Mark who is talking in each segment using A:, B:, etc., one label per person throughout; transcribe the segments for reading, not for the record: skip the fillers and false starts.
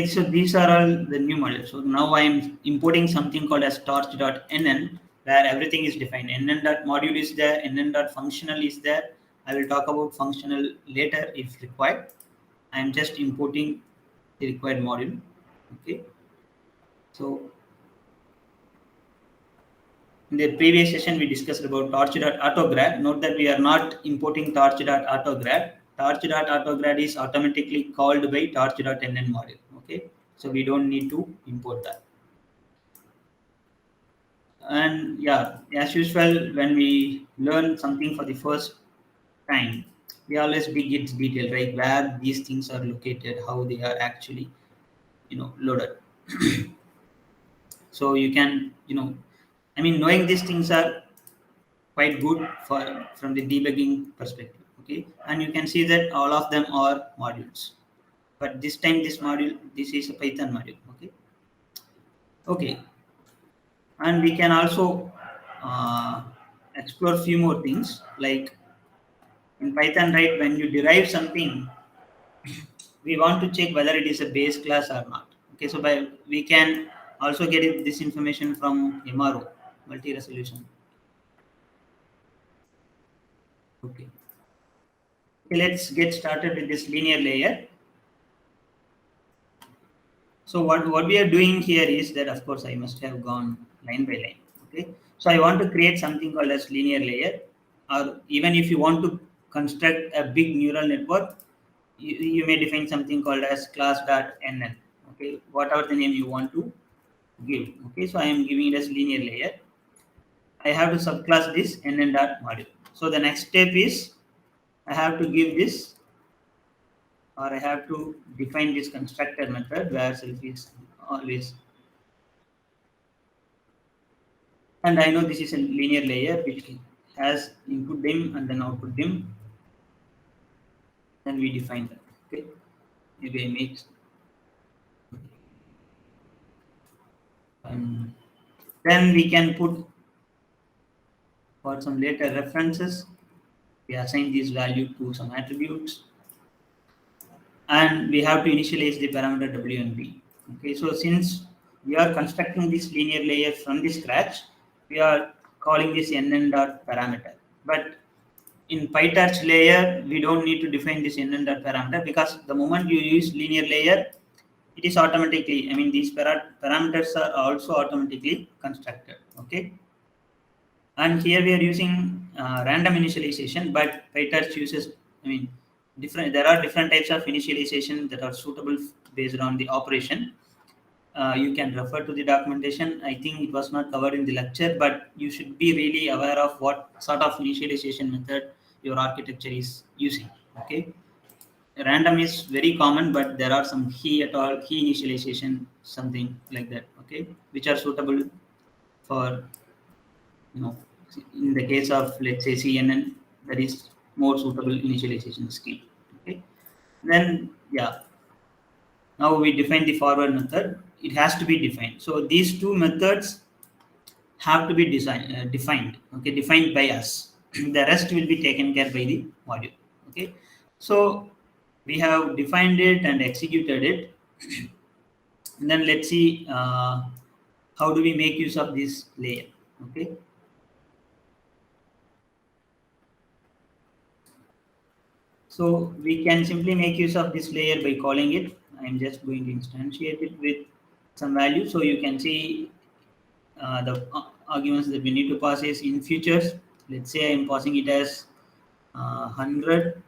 A: So these are all the new modules. So now I am importing something called as torch.nn, where everything is defined. nn.module is there, nn.functional is there. I will talk about functional later if required. I am just importing the required module. Okay. So in the previous session, we discussed about torch.autograd. Note that we are not importing torch.autograd. Torch.autograd is automatically called by torch.nn module. Okay, so we don't need to import that. And yeah, as usual, when we learn something for the first time, we always dig its detail, right? Where these things are located, how they are actually, loaded. So you can, I mean, knowing these things are quite good for from the debugging perspective. Okay, and you can see that all of them are modules, but this time this is a Python module. Okay, and we can also explore few more things, like in Python, right? When you derive something, we want to check whether it is a base class or not. Okay, so we can also get this information from MRO, multi-resolution. Okay. Okay, let's get started with this linear layer. So what we are doing here is that, of course, I must have gone line by line. Okay. So I want to create something called as linear layer, or even if you want to construct a big neural network, you may define something called as class.nn. Okay, whatever the name you want to give. Okay, so I am giving it as linear layer. I have to subclass this nn.module. So the next step is I have to give this, or I have to define this constructor method where self is always. And I know this is a linear layer which has input dim and then output dim. Then we define that. Okay, maybe I make. Then we can put for some later references. We assign this value to some attributes, and we have to initialize the parameter w and b. Okay, so since we are constructing this linear layer from the scratch, we are calling this nn.parameter. But in PyTorch layer, we don't need to define this nn.parameter, because the moment you use linear layer, it is automatically, I mean, these parameters are also automatically constructed. Okay, and here we are using random initialization, but PyTorch uses, I mean, there are different types of initialization that are suitable based on the operation. You can refer to the documentation. I think it was not covered in the lecture, but you should be really aware of what sort of initialization method your architecture is using. Okay, random is very common, but there are some key initialization, something like that. Okay, which are suitable for, in the case of, let's say, CNN, that is more suitable initialization scheme. Okay, then yeah, now we define the forward method. It has to be defined. So these two methods have to be defined. Okay, defined by us. The rest will be taken care by the module. Okay, so we have defined it and executed it. And then let's see how do we make use of this layer. Okay. So we can simply make use of this layer by calling it. I'm just going to instantiate it with some value. So you can see the arguments that we need to pass is in futures. Let's say I'm passing it as 100,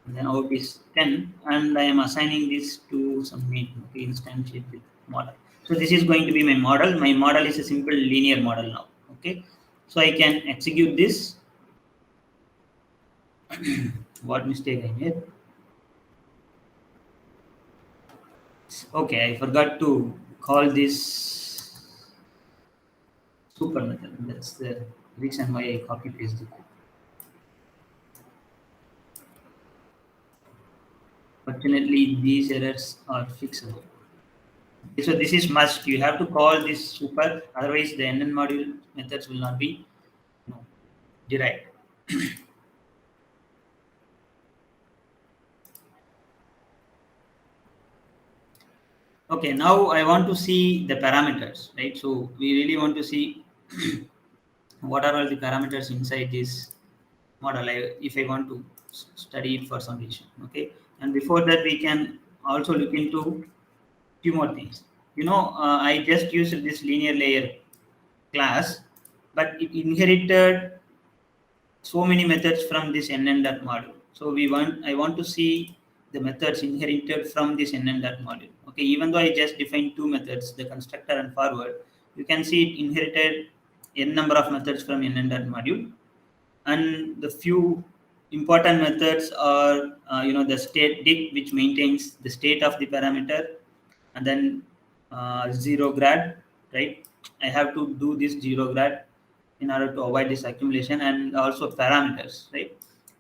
A: and then out is 10, and I am assigning this to some instantiate with model. So this is going to be my model. My model is a simple linear model now. Okay, so I can execute this. What mistake I made? Okay, I forgot to call this super method. That's the reason why I copy paste it. Fortunately, these errors are fixable. So this is must. You have to call this super, otherwise the NN module methods will not be derived. Okay, now I want to see the parameters, right? So we really want to see what are all the parameters inside this model if I want to study it for some reason. Okay, and before that we can also look into few more things. I just used this linear layer class, but it inherited so many methods from this NN dot module. So I want to see the methods inherited from this NN dot module. Okay, even though I just defined two methods, the constructor and forward, you can see it inherited n number of methods from NN dot module, and the few important methods are the state dict, which maintains the state of the parameter, and then zero grad, right? I have to do this zero grad in order to avoid this accumulation, and also parameters, right?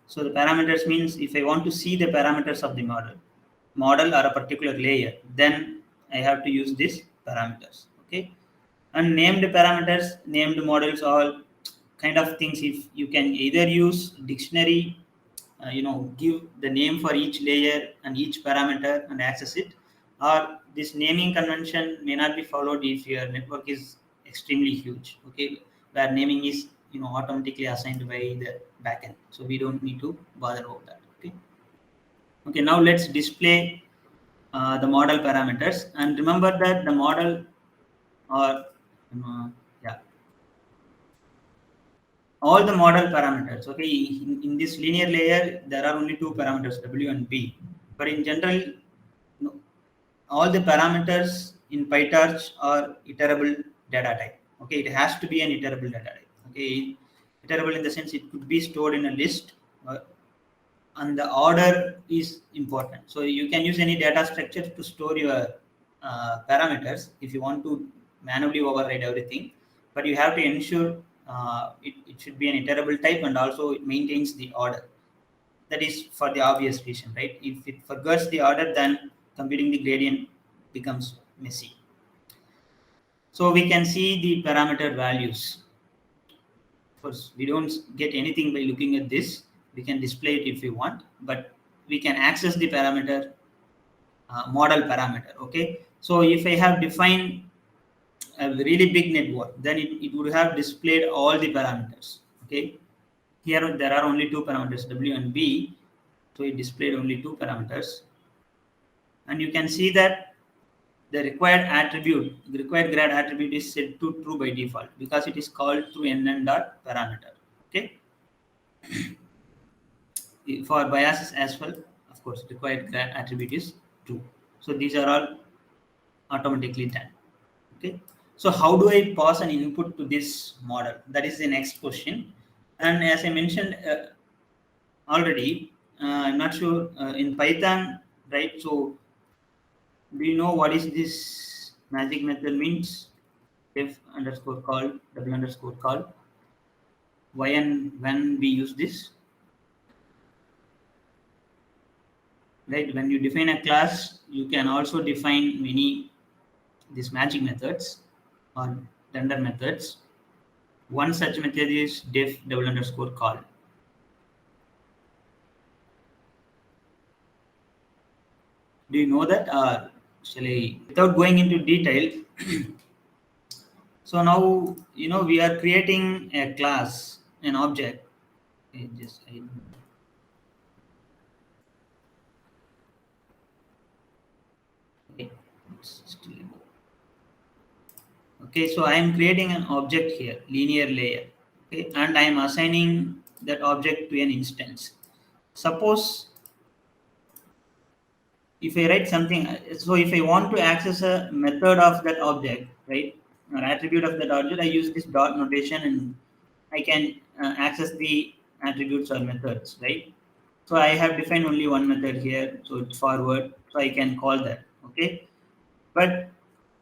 A: So the parameters means if I want to see the parameters of the model or a particular layer, then I have to use these parameters. Okay, and named parameters, named models, all kind of things. If you can either use dictionary, give the name for each layer and each parameter and access it, or this naming convention may not be followed if your network is extremely huge. Okay, where naming is automatically assigned by the backend, so we don't need to bother about that. Okay, now let's display the model parameters, and remember that the model or yeah, all the model parameters. Okay, in this linear layer there are only two parameters, w and b, but in general, all the parameters in PyTorch are iterable data type. Okay, it has to be an iterable data type. Okay, iterable in the sense it could be stored in a list, and the order is important. So you can use any data structure to store your parameters if you want to manually override everything, but you have to ensure it should be an iterable type, and also it maintains the order. That is for the obvious reason, right? If it forgets the order, then computing the gradient becomes messy. So we can see the parameter values. Of course, we don't get anything by looking at this. We can display it if we want, but we can access the parameter, model parameter. Okay, so if I have defined a really big network, then it would have displayed all the parameters. Okay, here there are only two parameters, w and b, so it displayed only two parameters, and you can see that the required grad attribute is set to true by default because it is called through nn dot parameter. Okay, for biases as well, of course, required grad attribute is true. So these are all automatically done. Okay, so how do I pass an input to this model? That is the next question. And as I mentioned already, I'm not sure in Python, right? So do you know what is this magic method means? Def underscore call, w underscore call. Why and when we use this? Right? When you define a class, you can also define many these magic methods or render methods. One such method is def double underscore call. Do you know that, or shall I? Without going into detail, so now we are creating a class, an object. Okay, okay, so I am creating an object here, linear layer. Okay, and I am assigning that object to an instance. Suppose if I write something, so if I want to access a method of that object, right, or attribute of that object, I use this dot notation, and I can access the attributes or methods, right? So I have defined only one method here, so it's forward, so I can call that. Okay, but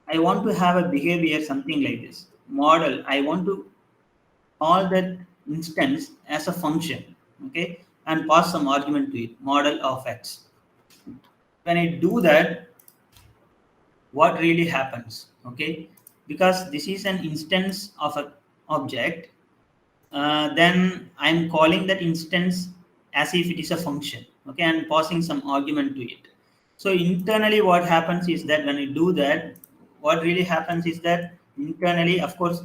A: I want to have a behavior something like this model. I want to call that instance as a function, okay, and pass some argument to it, model of x. When I do that, what really happens? Okay, because this is an instance of an object, then I'm calling that instance as if it is a function, okay, and passing some argument to it. So internally what happens is that when you do that, what really happens is that internally, of course,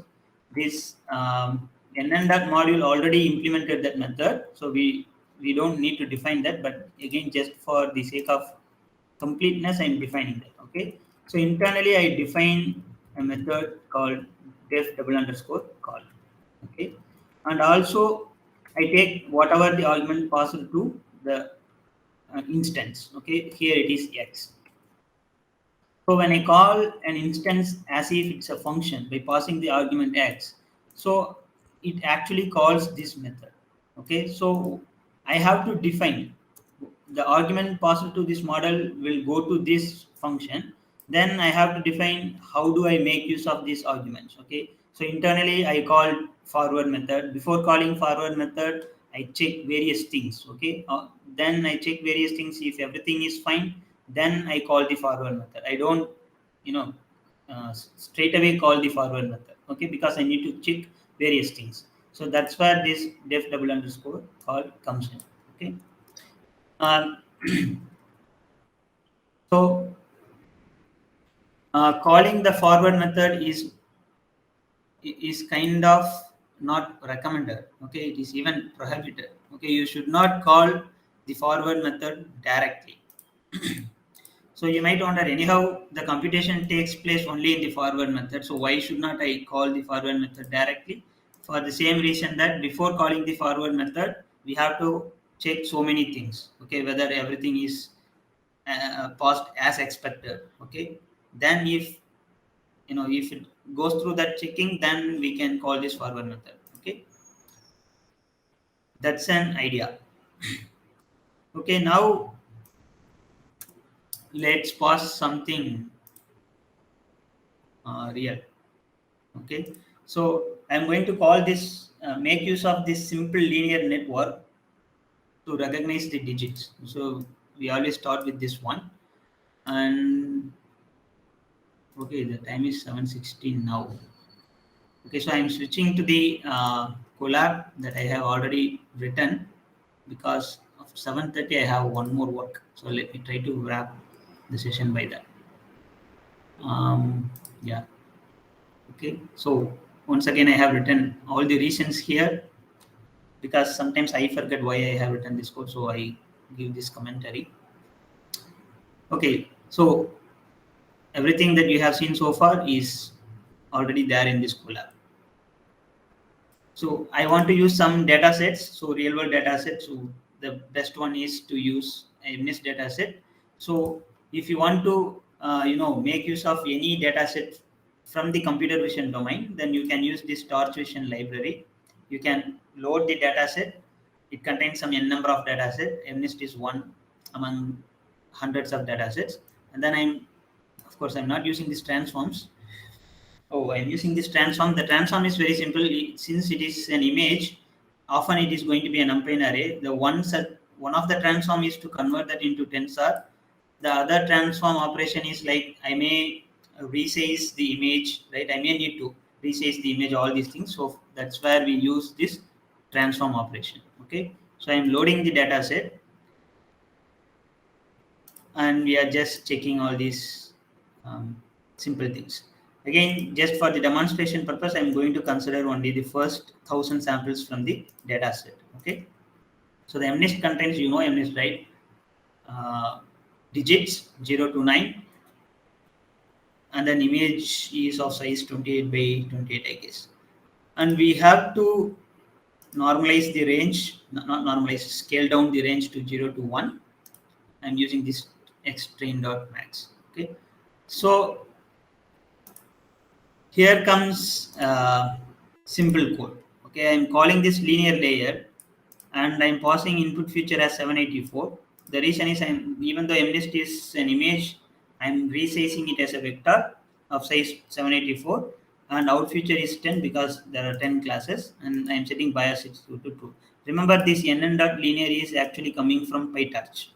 A: this NN module already implemented that method. So we don't need to define that, but again, just for the sake of completeness, I'm defining that. Okay. So internally, I define a method called def double underscore call. Okay. And also, I take whatever the argument passed to the instance. Okay. Here it is x. So when I call an instance as if it's a function by passing the argument x, so it actually calls this method. Okay, so I have to define the argument passed to this model will go to this function. Then I have to define how do I make use of these arguments. Okay, so internally I call forward method. Before calling forward method, I check various things. Okay, then I check various things. If everything is fine, then I call the forward method. I don't, you know, straight away call the forward method. Okay, because I need to check various things. So that's where this def double underscore call comes in. Okay. Uh, so calling the forward method is kind of not recommended. Okay, it is even prohibited. Okay, you should not call the forward method directly. So you might wonder, anyhow, the computation takes place only in the forward method. So why should not I call the forward method directly? For the same reason that before calling the forward method, we have to check so many things. Okay, whether everything is passed as expected. Okay, then if it goes through that checking, then we can call this forward method. Okay, that's an idea. Okay, now let's pass something real. Okay, so I'm going to call this make use of this simple linear network to recognize the digits. So we always start with this one, and okay, the time is 7:16 now. Okay, so I'm switching to the collab that I have already written, because of 7:30 I have one more work. So let me try to wrap the session by that. Yeah. Okay. So once again I have written all the reasons here, because sometimes I forget why I have written this code. So I give this commentary. Okay. So everything that you have seen so far is already there in this collab. So I want to use some data sets, so real world data sets. So the best one is to use a MNIST data set. So if you want to, make use of any data set from the computer vision domain, then you can use this torch vision library. You can load the data set. It contains some n number of data sets. MNIST is one among hundreds of data sets. And then of course, I'm not using these transforms. Oh, I'm using this transform. The transform is very simple. Since it is an image, often it is going to be an unpaired array. One of the transform is to convert that into tensor. The other transform operation is like I may resize the image, right? I may need to resize the image, all these things. So that's where we use this transform operation. Okay. So I'm loading the data set, and we are just checking all these simple things. Again, just for the demonstration purpose, I'm going to consider only the first 1,000 samples from the data set. Okay. So the MNIST contains, MNIST, right? Digits 0 to 9, and then image is of size 28 by 28, I guess. And we have to normalize the range, not normalize, scale down the range to 0 to 1. I'm using this xtrain.max. Okay. So here comes simple code. Okay, I'm calling this linear layer, and I'm passing input feature as 784. The reason is, even though MList is an image, I'm resizing it as a vector of size 784, and out feature is 10 because there are 10 classes, and I'm setting bias to true. Remember, this nn.linear is actually coming from PyTorch.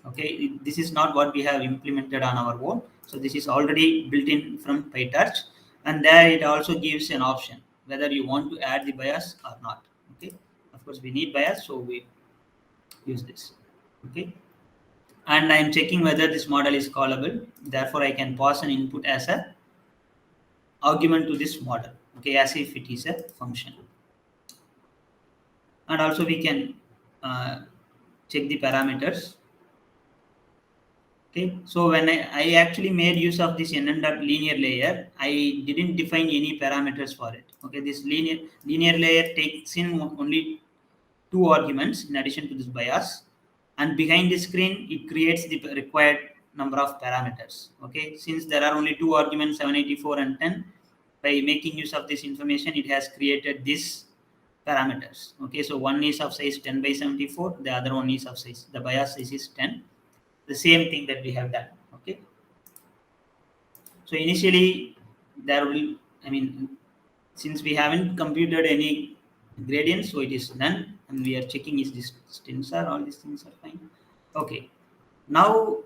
A: Okay, this is not what we have implemented on our own. So this is already built in from PyTorch, and there it also gives an option whether you want to add the bias or not. Okay, of course we need bias, so we use this. Okay, and I'm checking whether this model is callable. Therefore, I can pass an input as a argument to this model, okay, as if it is a function. And also we can check the parameters. Okay, so when I actually made use of this NN.linear layer, I didn't define any parameters for it. Okay, this linear layer takes in only two arguments in addition to this bias, and behind the screen it creates the required number of parameters. Okay, since there are only two arguments, 784 and 10, by making use of this information, it has created this parameters. Okay, so one is of size 10 by 74, the other one is of size, the bias size is 10. The same thing that we have done. Okay, so initially there will, I mean, since we haven't computed any gradients, so it is none, and we are checking is this tensor, all these things are fine. Okay, now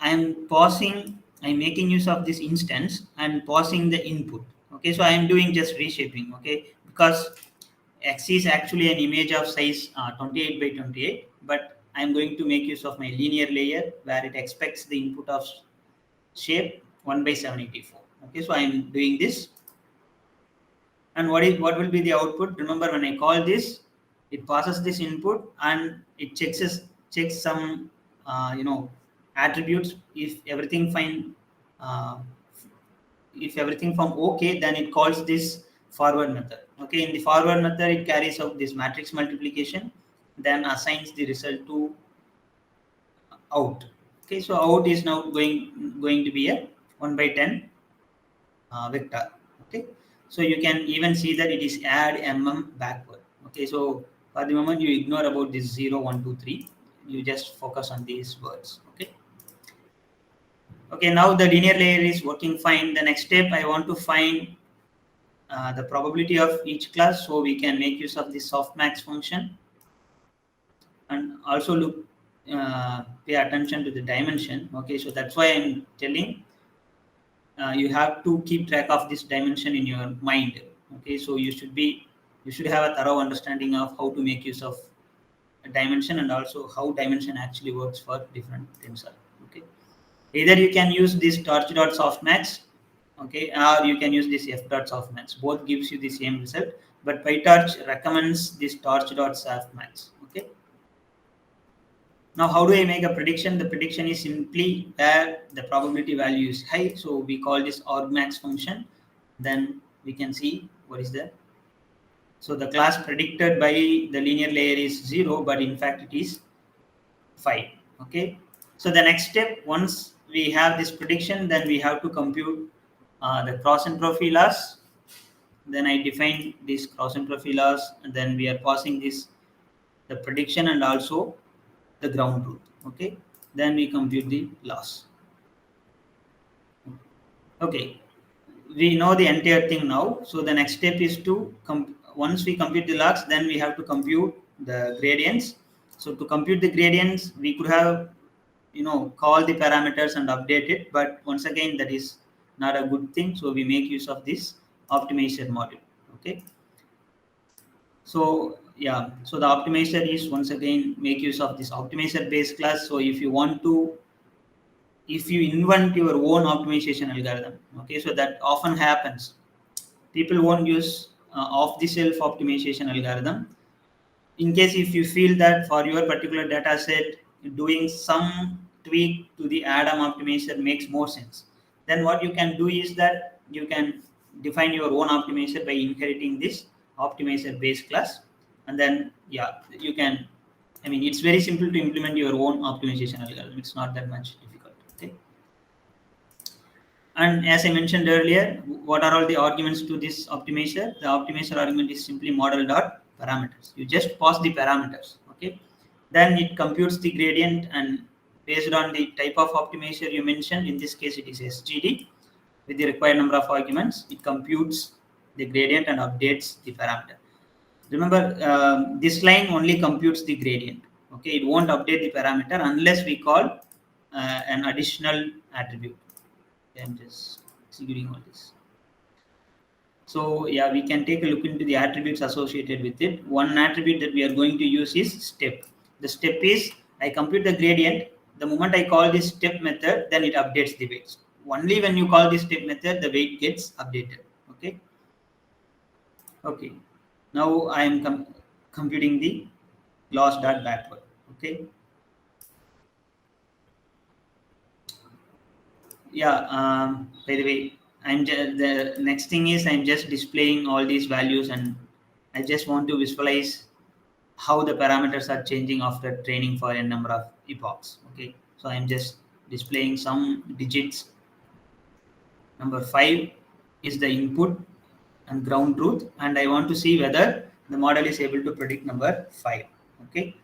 A: I am pausing, I'm making use of this instance and pausing the input. Okay, so I am doing just reshaping. Okay, because X is actually an image of size 28 by 28, but I am going to make use of my linear layer where it expects the input of shape 1 by 784. Okay, so I am doing this. And what will be the output? Remember, when I call this, it passes this input and it checks some attributes. Uh, if everything from okay, then it calls this forward method. Okay, in the forward method, it carries out this matrix multiplication, then assigns the result to out. Okay, so out is now going to be a 1 by 10 vector. Okay, so you can even see that it is add backward. Okay, so for the moment you ignore about this 0 1 2 3, you just focus on these words. Okay, okay, now the linear layer is working fine. The next step, I want to find the probability of each class, so we can make use of the softmax function, and also pay attention to the dimension. Okay, so that's why I'm telling you have to keep track of this dimension in your mind. Okay, so you should have a thorough understanding of how to make use of a dimension, and also how dimension actually works for different tensor. Okay, either you can use this torch.softmax, okay, or you can use this f.softmax. Both gives you the same result, but PyTorch recommends this torch.softmax. Okay, now how do I make a prediction? The prediction is simply where the probability value is high, so we call this argmax function. Then we can see what is there. So the class predicted by the linear layer is 0, but in fact it is 5. Okay, so the next step, once we have this prediction, then we have to compute the cross entropy loss. Then I define this cross entropy loss, and then we are passing this the prediction and also the ground truth. Okay, then we compute the loss. Okay, we know the entire thing now. So the next step is to once we compute the loss, then we have to compute the gradients. So to compute the gradients, we could have call the parameters and update it, but once again that is not a good thing, so we make use of this optimizer module. Okay, so yeah, so the optimizer is once again make use of this optimizer base class. So if you invent your own optimization algorithm, okay, so that often happens, people won't use off the shelf optimization algorithm. In case if you feel that for your particular data set doing some tweak to the Adam optimizer makes more sense, then what you can do is that you can define your own optimizer by inheriting this optimizer base class, and then yeah, you can, I mean, it's very simple to implement your own optimization algorithm. It's not that much difficult. Okay, and as I mentioned earlier, what are all the arguments to this optimizer? The optimizer argument is simply model dot parameters. You just pass the parameters. Okay, then it computes the gradient, and based on the type of optimizer you mentioned, in this case it is SGD, with the required number of arguments, it computes the gradient and updates the parameter. Remember, this line only computes the gradient. Okay, it won't update the parameter unless we call an additional attribute. I'm just executing all this. So yeah, we can take a look into the attributes associated with it. One attribute that we are going to use is step. The step is I compute the gradient, the moment I call this step method, then it updates the weights. Only when you call this step method, the weight gets updated. Okay. Okay. Now I am computing the loss dot backward. Okay. Yeah. By the way, the next thing is I'm just displaying all these values, and I just want to visualize how the parameters are changing after training for a number of epochs. Okay. So I'm just displaying some digits. Number 5 is the input and ground truth, and I want to see whether the model is able to predict number 5. Okay.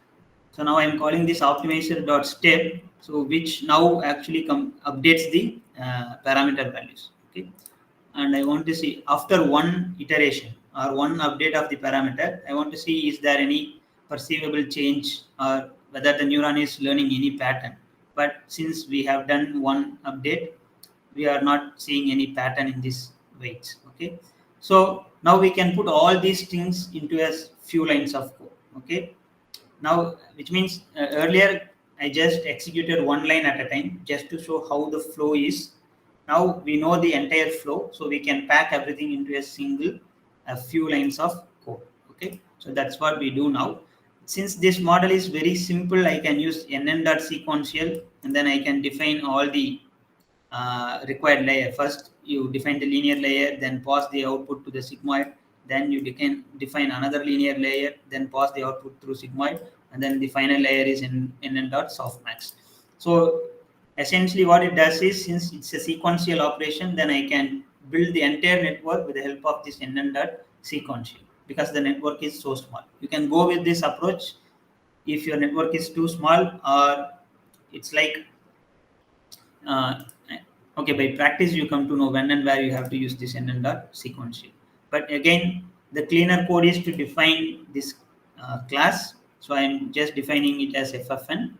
A: So now I am calling this optimizer.step, so which now actually updates the parameter values. Okay. And I want to see after one iteration or one update of the parameter, I want to see is there any perceivable change or whether the neuron is learning any pattern. But since we have done one update, we are not seeing any pattern in these weights. Okay. So now we can put all these things into a few lines of code. Okay. Now, which means earlier I just executed one line at a time just to show how the flow is. Now we know the entire flow, so we can pack everything into a few lines of code. Okay, so that's what we do now. Since this model is very simple, I can use nn.sequential, and then I can define all the required layer. First, you define the linear layer, then pass the output to the sigmoid. Then you define another linear layer, then pass the output through sigmoid, and then the final layer is in nn.softmax. So essentially what it does is, since it's a sequential operation, then I can build the entire network with the help of this nn.sequential, because the network is so small. You can go with this approach if your network is too small, or it's like okay, by practice you come to know when and where you have to use this nn.sequential. But again, the cleaner code is to define this class. So I'm just defining it as ffn,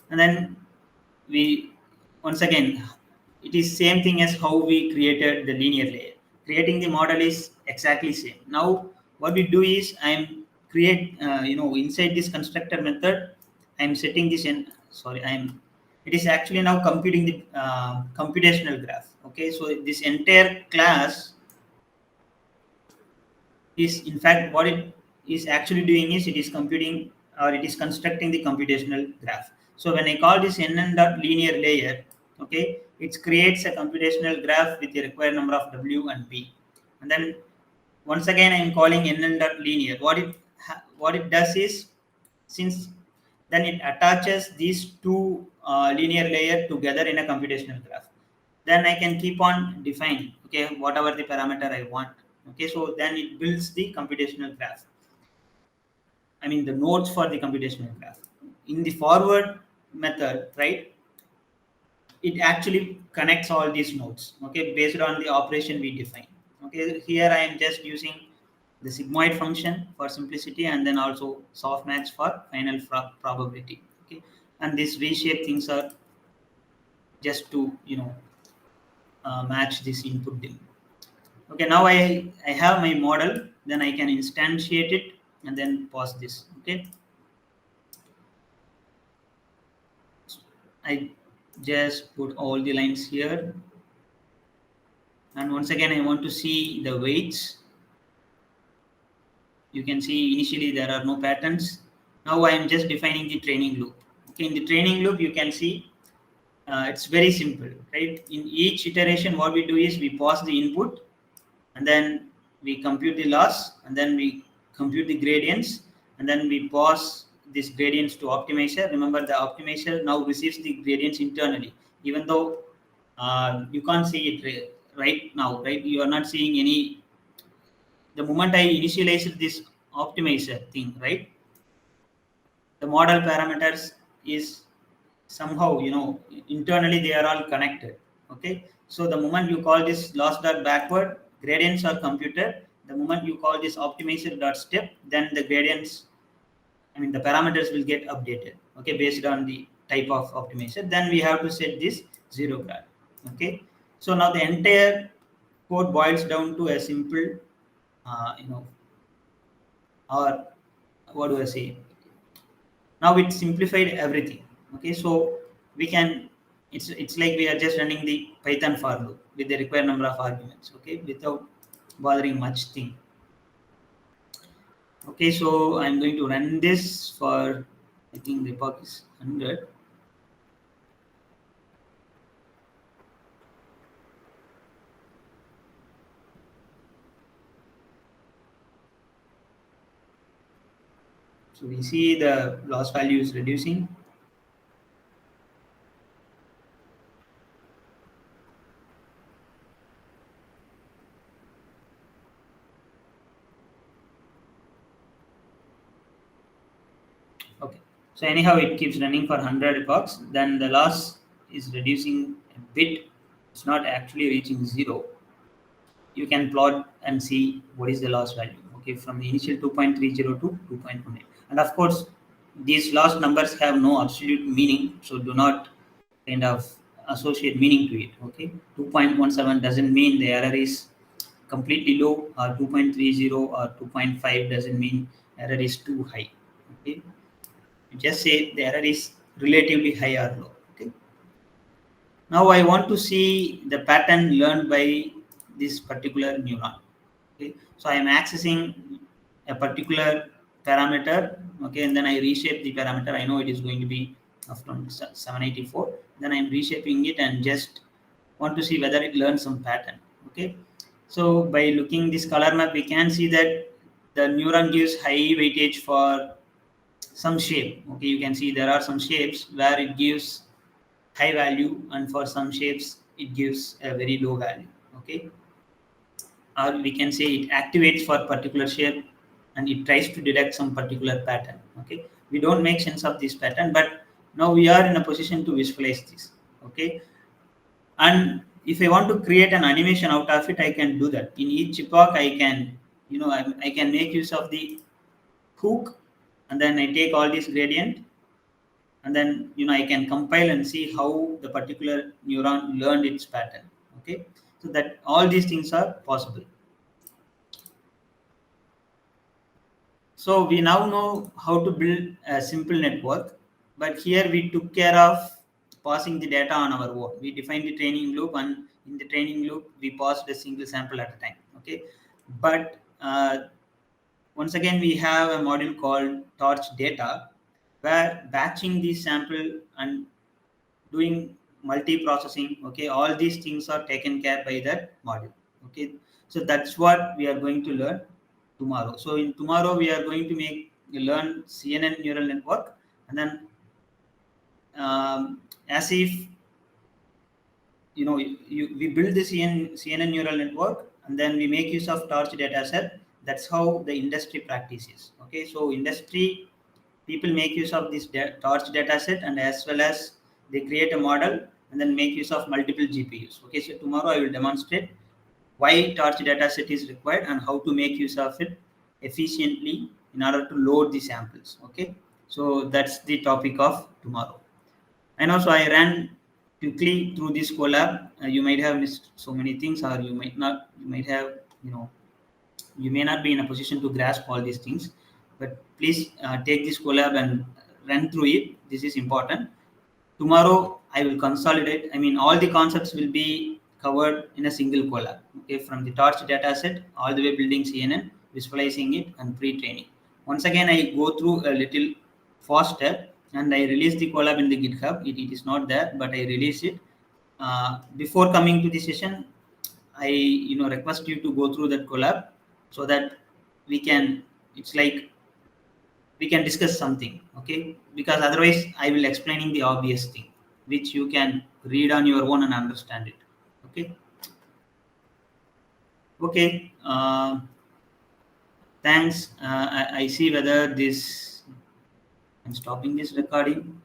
A: and then we, once again, it is same thing as how we created the linear layer. Creating the model is exactly same. Now what we do is I'm inside this constructor method, I'm setting this in, sorry, it is actually now computing the computational graph. Okay, so this entire class is, in fact, what it is actually doing is it is computing, or it is constructing the computational graph. So when I call this nn.linear layer, okay, it creates a computational graph with the required number of w and p. And then once again I am calling nn.linear. What it does is, since then it attaches these two linear layer together in a computational graph. Then I can keep on defining, okay, whatever the parameter I want. Okay, so then it builds the computational graph. I mean the nodes for the computational graph. In the forward method, right, it actually connects all these nodes, okay, based on the operation we define. Okay, here I am just using the sigmoid function for simplicity, and then also softmax for final probability. Okay, and these reshape things are just to match this input dim. Okay, now I have my model, then I can instantiate it and then pass this. Okay, I just put all the lines here, and once again I want to see the weights. You can see initially there are no patterns. Now I am just defining the training loop. Okay, in the training loop you can see it's very simple, right? In each iteration what we do is we pass the input, and then we compute the loss, and then we compute the gradients, and then we pass these gradients to optimizer. Remember, the optimizer now receives the gradients internally, even though you can't see it right now, right? You are not seeing any. The moment I initialize this optimizer thing, right, the model parameters is somehow, internally they are all connected. Okay, so the moment you call this loss dot backward, gradients are computed. The moment you call this optimizer dot step, then the gradients, I mean the parameters will get updated, okay, based on the type of optimizer. Then we have to set this 0 grad. Okay, so now the entire code boils down to a simple or what do I say, now it simplified everything. Okay, so we can, it's like we are just running the Python for loop with the required number of arguments, okay, without bothering much thing. Okay, so I'm going to run this for, I think the epoch is 100. So we see the loss value is reducing. Okay, so anyhow it keeps running for 100 epochs, then the loss is reducing a bit. It's not actually reaching zero. You can plot and see what is the loss value, okay, from the initial 2.30 to 2.18. And of course, these loss numbers have no absolute meaning, so do not kind of associate meaning to it, okay. 2.17 doesn't mean the error is completely low, or 2.30 or 2.5 doesn't mean error is too high, okay. You just say the error is relatively high or low, okay. Now I want to see the pattern learned by this particular neuron. Okay, so I am accessing a particular parameter. Okay, and then I reshape the parameter. I know it is going to be from 784. Then I am reshaping it and just want to see whether it learns some pattern. Okay, so by looking this color map, we can see that the neuron gives high weightage for some shape. Okay, you can see there are some shapes where it gives high value, and for some shapes it gives a very low value, okay, or we can say it activates for particular shape and it tries to detect some particular pattern, okay. We don't make sense of this pattern, but now we are in a position to visualize this, okay. And if I want to create an animation out of it, I can do that. In each epoch I can, I can make use of the hook, and then I take all this gradient, and then I can compile and see how the particular neuron learned its pattern, okay. So that all these things are possible. So we now know how to build a simple network, but here we took care of passing the data on our own. We defined the training loop, and in the training loop we passed a single sample at a time, okay. But once again we have a module called torch data, where batching the sample and doing multi-processing, okay, all these things are taken care by that module, okay. So that's what we are going to learn tomorrow. So in tomorrow we are going to learn CNN neural network, and then as if we build the CNN neural network, and then we make use of torch data set. That's how the industry practices, okay. So industry people make use of this torch data set, and as well as they create a model and then make use of multiple GPUs, okay. So tomorrow I will demonstrate why torch data set is required and how to make use of it efficiently in order to load the samples, okay. So that's the topic of tomorrow. And also I ran quickly through this collab. You might have missed so many things, or you might not. You might have, you may not be in a position to grasp all these things. But please take this collab and run through it. This is important. Tomorrow I will consolidate. I mean, all the concepts will be covered in a single collab. Okay, from the torch data set all the way building CNN, visualizing it, and pre-training. Once again, I go through a little faster, and I release the collab in the GitHub. It is not there, but I release it. Before coming to the session, I request you to go through that collab so that we can. It's like we can discuss something, okay, because otherwise I will explaining the obvious thing which you can read on your own and understand it, okay. Okay, thanks. I see whether this, I'm stopping this recording.